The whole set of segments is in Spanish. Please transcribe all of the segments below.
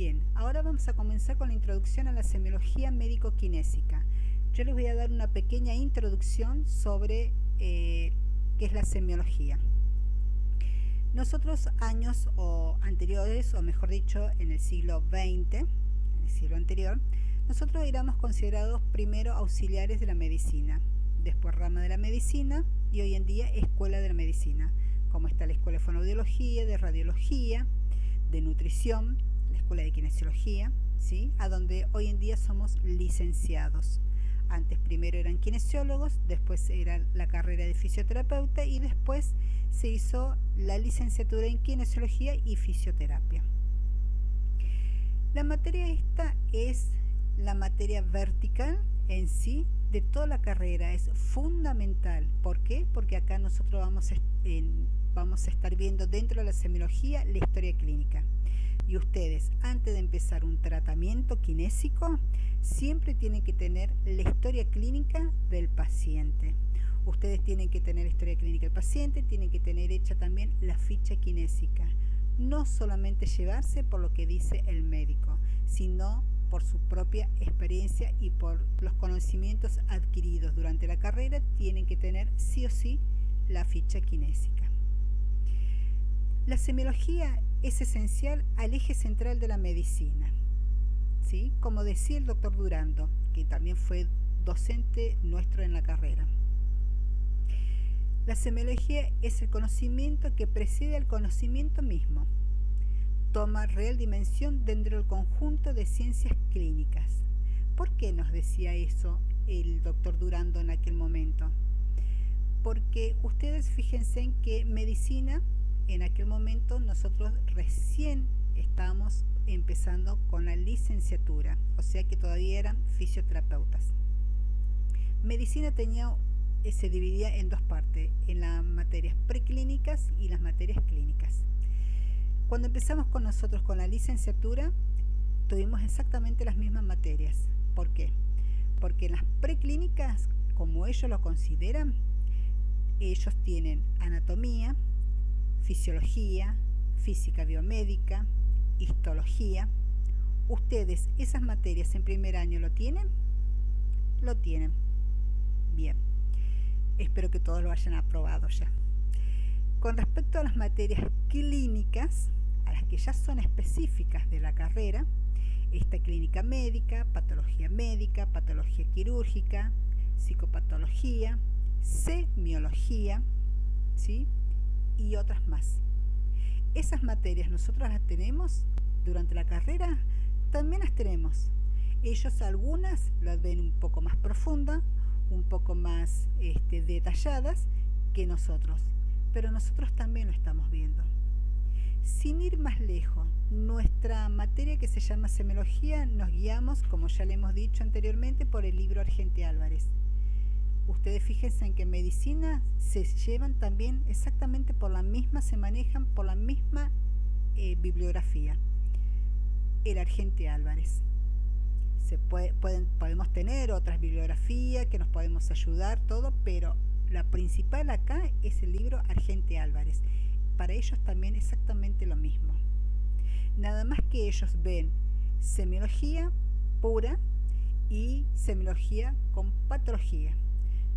Bien, ahora vamos a comenzar con la introducción a la semiología médico-kinésica. Yo les voy a dar una pequeña introducción sobre qué es la semiología. Nosotros años anteriores, o mejor dicho, en el siglo XX, en el siglo anterior, nosotros éramos considerados primero auxiliares de la medicina, después rama de la medicina y hoy en día escuela de la medicina, como está la escuela de fonoaudiología, de radiología, de nutrición, la escuela de kinesiología, ¿sí? A donde hoy en día somos licenciados. Antes primero eran kinesiólogos, después era la carrera de fisioterapeuta y después se hizo la licenciatura en kinesiología y fisioterapia. La materia esta es la materia vertical en sí de toda la carrera, es fundamental. ¿Por qué? Porque acá nosotros vamos a estar viendo dentro de la semiología la historia clínica. Y ustedes, antes de empezar un tratamiento kinésico, siempre tienen que tener la historia clínica del paciente. Ustedes tienen que tener la historia clínica del paciente, tienen que tener hecha también la ficha kinésica. No solamente llevarse por lo que dice el médico, sino por su propia experiencia y por los conocimientos adquiridos durante la carrera, tienen que tener sí o sí la ficha kinésica. La semiología es esencial al eje central de la medicina, ¿sí? Como decía el doctor Durando, que también fue docente nuestro en la carrera. La semiología es el conocimiento que precede al conocimiento mismo. Toma real dimensión dentro del conjunto de ciencias clínicas. ¿Por qué nos decía eso el doctor Durando en aquel momento? Porque ustedes fíjense en que medicina, en aquel momento nosotros recién estábamos empezando con la licenciatura, o sea que todavía eran fisioterapeutas. Medicina se dividía en dos partes, en las materias preclínicas y las materias clínicas. Cuando empezamos con nosotros con la licenciatura, tuvimos exactamente las mismas materias. ¿Por qué? Porque en las preclínicas, como ellos lo consideran, ellos tienen anatomía, fisiología, física biomédica, histología. ¿Ustedes esas materias en primer año lo tienen? Lo tienen. Bien. Espero que todos lo hayan aprobado ya. Con respecto a las materias clínicas, a las que ya son específicas de la carrera, está clínica médica, patología quirúrgica, psicopatología, semiología, ¿sí? Y otras más. Esas materias nosotros las tenemos durante la carrera, también las tenemos. Ellos algunas las ven un poco más profunda, un poco más detalladas que nosotros, pero nosotros también lo estamos viendo. Sin ir más lejos, nuestra materia que se llama semiología nos guiamos, como ya le hemos dicho anteriormente, por el libro Argente Álvarez. Ustedes fíjense en que en medicina se llevan también exactamente se manejan por la misma bibliografía, el Argente Álvarez. Podemos tener otras bibliografías que nos podemos ayudar, todo, pero la principal acá es el libro Argente Álvarez. Para ellos también exactamente lo mismo. Nada más que ellos ven semiología pura y semiología con patología.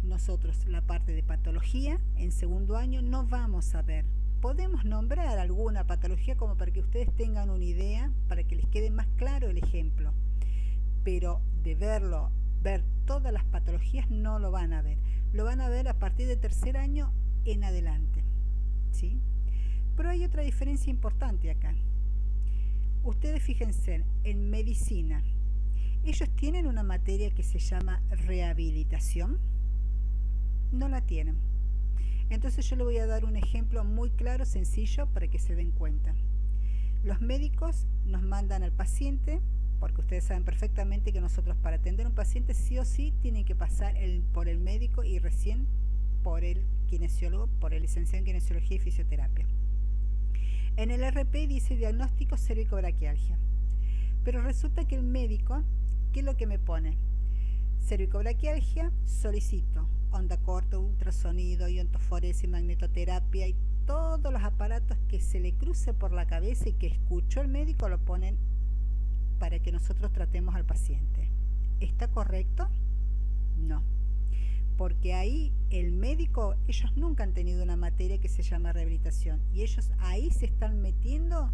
Nosotros la parte de patología en segundo año no vamos a ver. Podemos nombrar alguna patología como para que ustedes tengan una idea, para que les quede más claro el ejemplo. Pero de ver todas las patologías no lo van a ver. Lo van a ver a partir de tercer año en adelante, ¿sí? Pero hay otra diferencia importante acá. Ustedes fíjense, en medicina, ellos tienen una materia que se llama rehabilitación. No la tienen. Entonces yo les voy a dar un ejemplo muy claro, sencillo, para que se den cuenta. Los médicos nos mandan al paciente, porque ustedes saben perfectamente que nosotros para atender a un paciente sí o sí tienen que pasar por el médico y recién por el kinesiólogo, por el licenciado en kinesiología y fisioterapia. En el RP dice diagnóstico cervicobraquialgia, pero resulta que el médico, ¿qué es lo que me pone? Cervicobraquialgia, solicito onda corta, ultrasonido, iontoforesis, magnetoterapia y todos los aparatos que se le cruce por la cabeza y que escuchó el médico lo ponen para que nosotros tratemos al paciente. ¿Está correcto? No. Porque ahí el médico, ellos nunca han tenido una materia que se llama rehabilitación y ellos ahí se están metiendo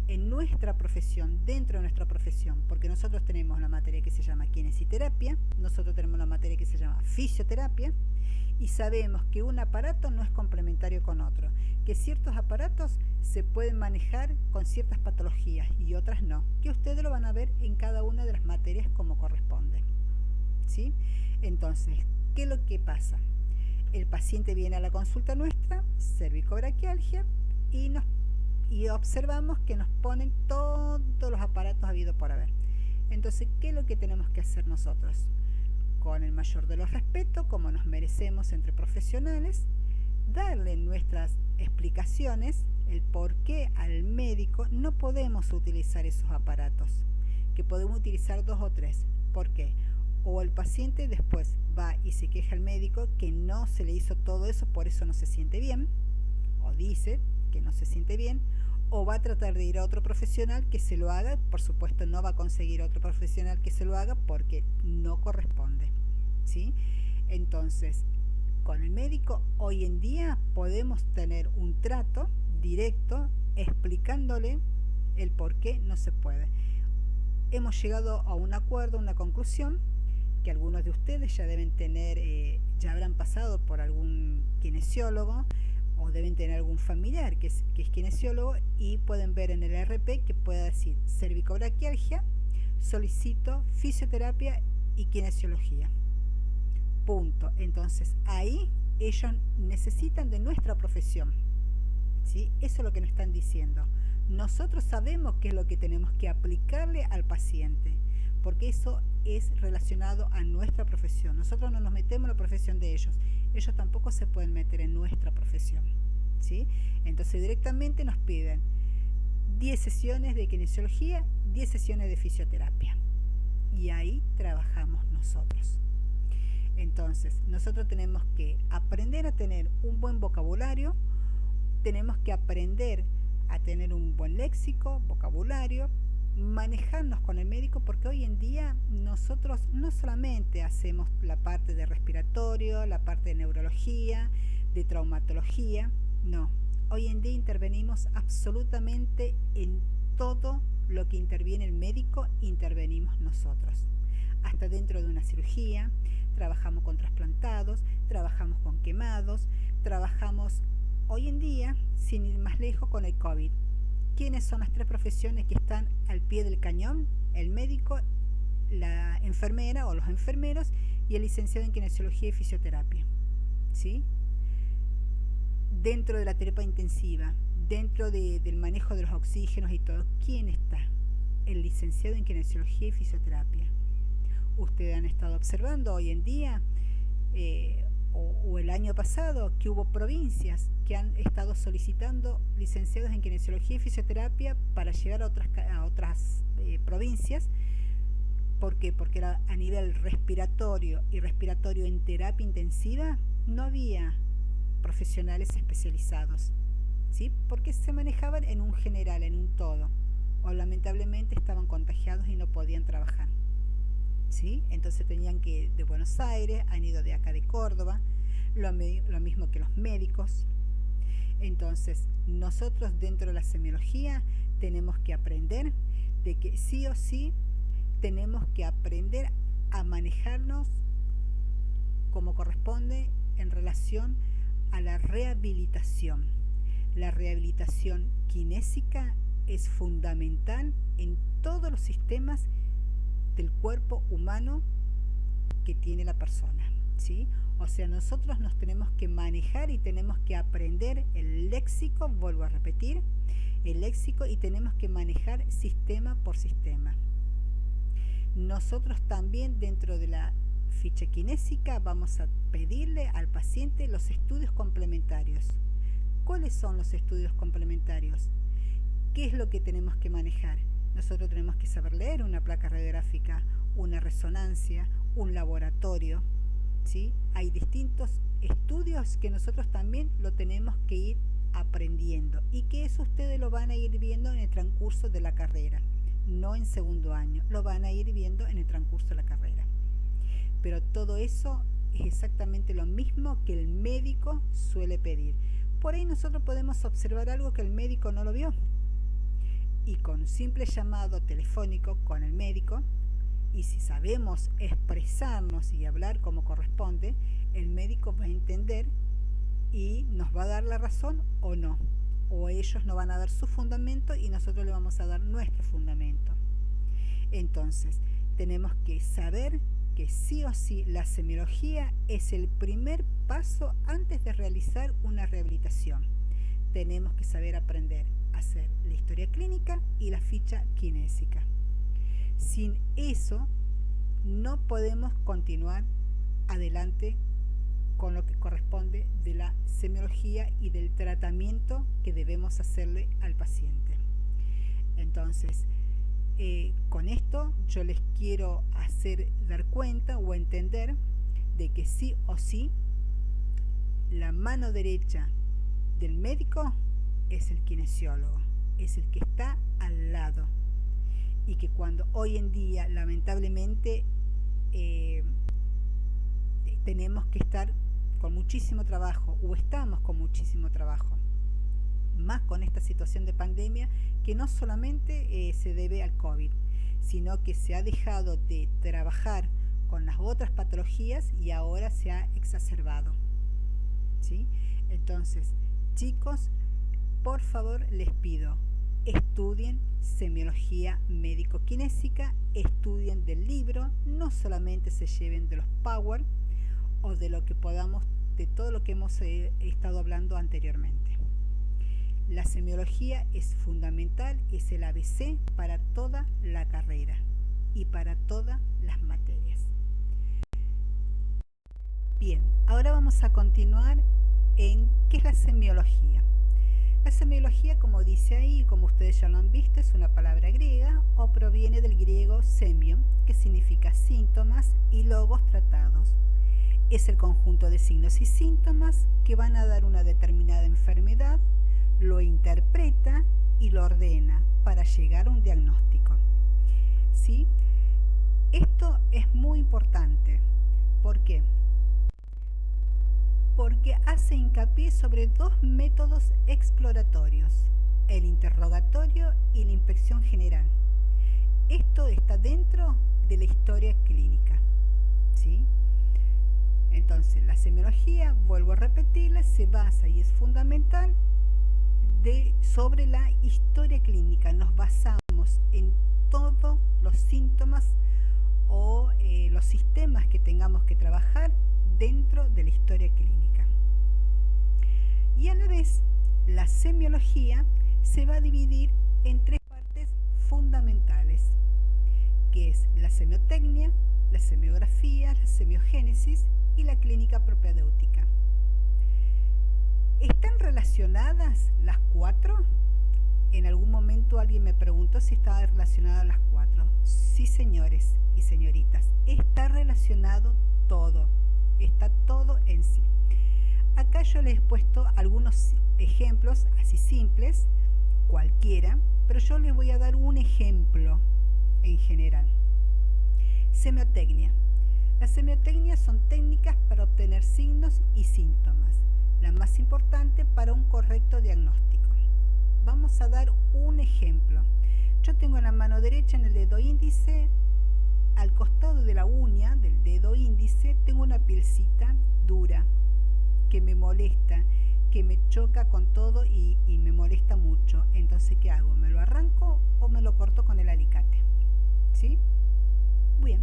en nuestra profesión, dentro de nuestra profesión, porque nosotros tenemos la materia que se llama kinesiterapia, nosotros tenemos la materia que se llama fisioterapia y sabemos que un aparato no es complementario con otro, que ciertos aparatos se pueden manejar con ciertas patologías y otras no, que ustedes lo van a ver en cada una de las materias como corresponde, ¿sí? Entonces, ¿qué es lo que pasa? El paciente viene a la consulta nuestra, cervicobraquialgia, y observamos que nos ponen todos los aparatos habidos por haber. Entonces, ¿qué es lo que tenemos que hacer nosotros? Con el mayor de los respetos, como nos merecemos entre profesionales, darle nuestras explicaciones, el por qué al médico no podemos utilizar esos aparatos, que podemos utilizar 2 o 3. ¿Por qué? O el paciente después va y se queja al médico que no se le hizo todo eso, por eso no se siente bien, o dice que no se siente bien, o va a tratar de ir a otro profesional que se lo haga, por supuesto no va a conseguir otro profesional que se lo haga porque no corresponde, ¿sí? Entonces, con el médico hoy en día podemos tener un trato directo explicándole el por qué no se puede. Hemos llegado a un acuerdo, una conclusión, que algunos de ustedes ya deben tener, ya habrán pasado por algún kinesiólogo o deben tener algún familiar que es kinesiólogo y pueden ver en el RP que pueda decir cervicobraquialgia, solicito fisioterapia y kinesiología. Punto. Entonces ahí ellos necesitan de nuestra profesión, ¿sí? Eso es lo que nos están diciendo. Nosotros sabemos qué es lo que tenemos que aplicarle al paciente, porque eso es relacionado a nuestra profesión. Nosotros no nos metemos en la profesión de ellos. Ellos tampoco se pueden meter en nuestra profesión, ¿sí? Entonces directamente nos piden 10 sesiones de kinesiología, 10 sesiones de fisioterapia. Y ahí trabajamos nosotros. Entonces, nosotros tenemos que aprender a tener un buen vocabulario, tenemos que aprender a tener un buen léxico, vocabulario, manejarnos con el médico, porque hoy en día nosotros no solamente hacemos la parte de respiratorio, la parte de neurología, de traumatología, no, hoy en día intervenimos absolutamente en todo lo que interviene el médico, intervenimos nosotros, hasta dentro de una cirugía, trabajamos con trasplantados, trabajamos con quemados, trabajamos hoy en día, sin ir más lejos, con el COVID. ¿Quiénes son las 3 profesiones que están al pie del cañón? El médico, la enfermera o los enfermeros y el licenciado en kinesiología y fisioterapia, ¿sí? Dentro de la terapia intensiva, dentro del manejo de los oxígenos y todo, ¿quién está? El licenciado en kinesiología y fisioterapia. Ustedes han estado observando hoy en día o el año pasado que hubo provincias que han estado solicitando licenciados en kinesiología y fisioterapia para llegar a otras provincias. ¿Por qué? Porque era a nivel respiratorio y respiratorio en terapia intensiva no había profesionales especializados, ¿sí? Porque se manejaban en un general, en un todo, o lamentablemente estaban contagiados y no podían trabajar, ¿sí? Entonces tenían que ir de Buenos Aires, han ido de acá de Córdoba, lo mismo que los médicos. Entonces nosotros dentro de la semiología tenemos que aprender de que sí o sí tenemos que aprender a manejarnos como corresponde en relación a la rehabilitación. La rehabilitación kinésica es fundamental en todos los sistemas del cuerpo humano que tiene la persona, ¿sí? O sea, nosotros nos tenemos que manejar y tenemos que aprender el léxico, vuelvo a repetir, el léxico, y tenemos que manejar sistema por sistema. Nosotros también dentro de la ficha kinésica vamos a pedirle al paciente los estudios complementarios. ¿Cuáles son los estudios complementarios? ¿Qué es lo que tenemos que manejar? Nosotros tenemos que saber leer una placa radiográfica, una resonancia, un laboratorio, ¿sí? Hay distintos estudios que nosotros también lo tenemos que ir aprendiendo y que eso ustedes lo van a ir viendo en el transcurso de la carrera. no en segundo año, lo van a ir viendo en el transcurso de la carrera. Pero todo eso es exactamente lo mismo que el médico suele pedir. Por ahí nosotros podemos observar algo que el médico no lo vio. Y con un simple llamado telefónico con el médico, y si sabemos expresarnos y hablar como corresponde, el médico va a entender y nos va a dar la razón o no. O ellos nos van a dar su fundamento y nosotros le vamos a dar nuestro fundamento. Entonces, tenemos que saber que sí o sí la semiología es el primer paso antes de realizar una rehabilitación. Tenemos que saber aprender a hacer la historia clínica y la ficha kinésica. Sin eso no podemos continuar adelante con lo que corresponde de la semiología y del tratamiento que debemos hacerle al paciente. Entonces, con esto yo les quiero hacer dar cuenta o entender de que sí o sí la mano derecha del médico es el kinesiólogo, es el que está al lado, y que cuando hoy en día lamentablemente tenemos que estar con muchísimo trabajo, o estamos con muchísimo trabajo, más con esta situación de pandemia que no solamente se debe al COVID, sino que se ha dejado de trabajar con las otras patologías y ahora se ha exacerbado, ¿sí? Entonces, chicos, por favor les pido, estudien semiología médico-kinésica, estudien del libro, no solamente se lleven de los Power o de lo que podamos, de todo lo que hemos estado hablando anteriormente. La semiología es fundamental, es el ABC para toda la carrera y para todas las materias. Bien, ahora vamos a continuar en qué es la semiología. La semiología, como dice ahí, como ustedes ya lo han visto, es una palabra griega o proviene del griego semio, que significa síntomas, y logos, tratados. Es el conjunto de signos y síntomas que van a dar una determinada enfermedad, lo interpreta y lo ordena para llegar a un diagnóstico. ¿Sí? Esto es muy importante. ¿Por qué? Porque hace hincapié sobre dos métodos exploratorios, el interrogatorio y la inspección general. Esto está dentro de la historia clínica, ¿sí? Entonces, la semiología, vuelvo a repetirla, se basa y es fundamental sobre la historia clínica. Nos basamos en todos los síntomas o los sistemas que tengamos que trabajar dentro de la historia clínica. Y a la vez, la semiología se va a dividir en tres partes fundamentales, que es la semiotecnia, la semiografía, la semiogénesis y la clínica propedéutica. ¿Están relacionadas las cuatro? En algún momento alguien me preguntó si estaban relacionadas las cuatro. Sí, señores y señoritas, está relacionado todo, está todo en sí. Acá yo les he puesto algunos ejemplos así simples, cualquiera, pero yo les voy a dar un ejemplo en general. Semiotecnia. Las semiotecnias son técnicas para obtener signos y síntomas, la más importante para un correcto diagnóstico. Vamos a dar un ejemplo. Yo tengo en la mano derecha, en el dedo índice, al costado de la uña del dedo índice, tengo una pielcita dura que me molesta, que me choca con todo y me molesta mucho. Entonces, ¿qué hago? ¿Me lo arranco o me lo corto con el alicate? ¿Sí? Bien.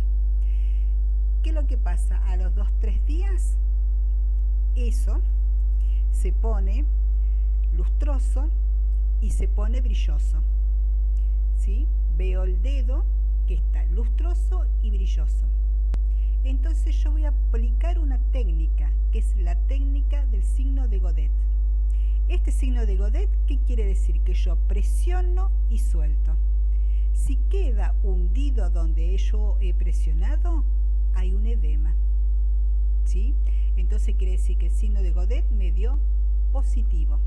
¿Qué es lo que pasa? A los 2-3 días, eso se pone lustroso y se pone brilloso. ¿Sí? Veo el dedo que está lustroso y brilloso. Entonces yo voy a aplicar una técnica, que es la técnica del signo de Godet. Este signo de Godet, ¿qué quiere decir? Que yo presiono y suelto. Si queda hundido donde yo he presionado, hay un edema, ¿sí? Entonces quiere decir que el signo de Godet me dio positivo.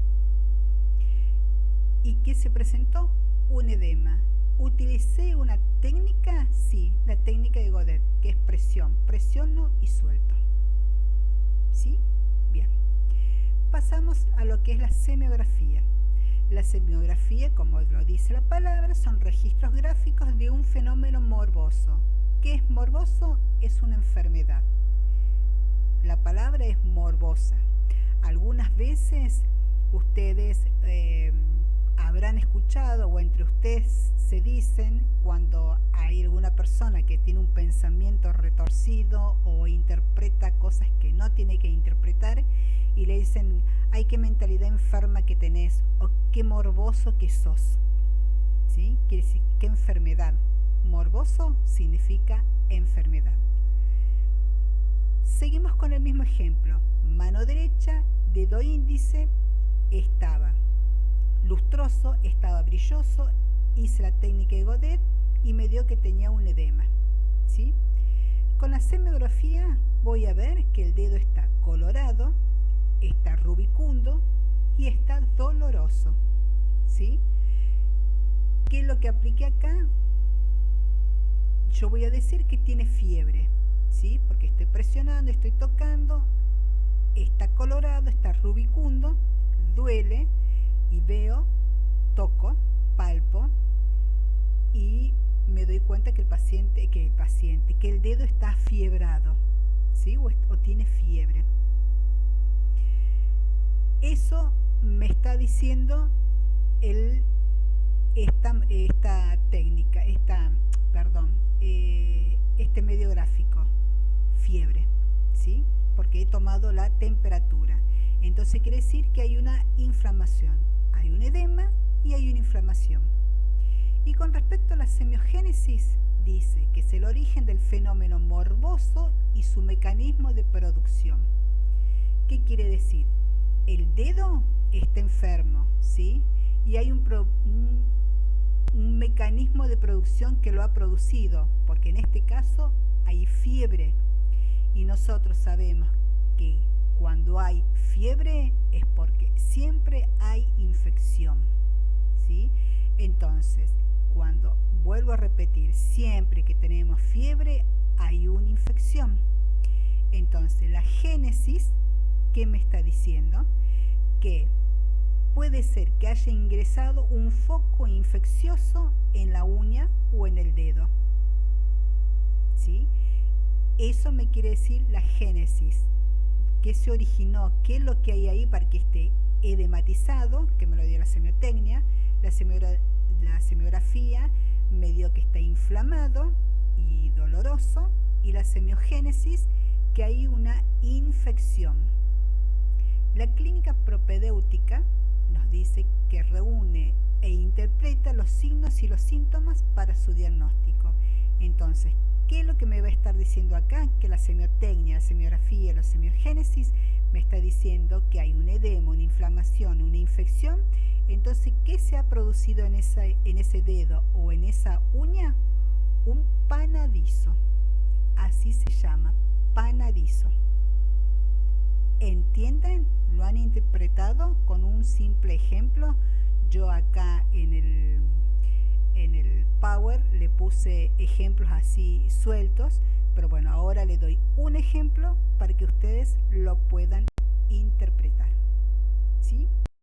¿Y qué se presentó? Un edema. Utilicé desee una técnica, sí, la técnica de Godet, que es presión, presiono y suelto. ¿Sí? Bien. Pasamos a lo que es la semiografía. La semiografía, como lo dice la palabra, son registros gráficos de un fenómeno morboso. ¿Qué es morboso? Es una enfermedad. La palabra es morbosa. Algunas veces ustedes habrán escuchado o entre ustedes se dicen cuando hay alguna persona que tiene un pensamiento retorcido o interpreta cosas que no tiene que interpretar y le dicen, ay, qué mentalidad enferma que tenés o qué morboso que sos. ¿Sí? Quiere decir, qué enfermedad. Morboso significa enfermedad. Seguimos con el mismo ejemplo. Mano derecha, dedo índice, estaba lustroso, estaba brilloso, hice la técnica de Godet y me dio que tenía un edema. ¿Sí? Con la semiografía voy a ver que el dedo está colorado, está rubicundo y está doloroso. ¿Sí? ¿Qué es lo que apliqué acá? Yo voy a decir que tiene fiebre, ¿sí? Porque estoy presionando, estoy tocando, está colorado, está rubicundo, duele y veo, toco, palpo y me doy cuenta que el dedo está fiebrado, ¿sí? O tiene fiebre. Eso me está diciendo esta técnica, este medio gráfico, fiebre, ¿sí? Porque he tomado la temperatura. Entonces quiere decir que hay una inflamación, hay un edema y hay una inflamación. Y con respecto a la semiogénesis, dice que es el origen del fenómeno morboso y su mecanismo de producción. ¿Qué quiere decir? El dedo está enfermo, ¿sí? Y hay un mecanismo de producción que lo ha producido, porque en este caso hay fiebre. Y nosotros sabemos que cuando hay fiebre es porque siempre hay infección, ¿sí? Entonces, cuando vuelvo a repetir, siempre que tenemos fiebre hay una infección. Entonces, la génesis, ¿qué me está diciendo? Que puede ser que haya ingresado un foco infeccioso en la uña o en el dedo, ¿sí? Eso me quiere decir la génesis. ¿Qué se originó? ¿Qué es lo que hay ahí para que esté edematizado? Que me lo dio la semiotecnia. La semiografía me dio que está inflamado y doloroso. Y la semiogénesis, que hay una infección. La clínica propedéutica nos dice que reúne e interpreta los signos y los síntomas para su diagnóstico. Entonces, ¿qué es lo que me va a estar diciendo acá? Que la semiotecnia, la semiografía, la semiogénesis me está diciendo que hay un edema, una inflamación, una infección. Entonces, ¿qué se ha producido en ese dedo o en esa uña? Un panadizo. Así se llama, panadizo. ¿Entienden? ¿Lo han interpretado con un simple ejemplo? Yo acá en el Power le puse ejemplos así sueltos, pero bueno, ahora le doy un ejemplo para que ustedes lo puedan interpretar, ¿sí?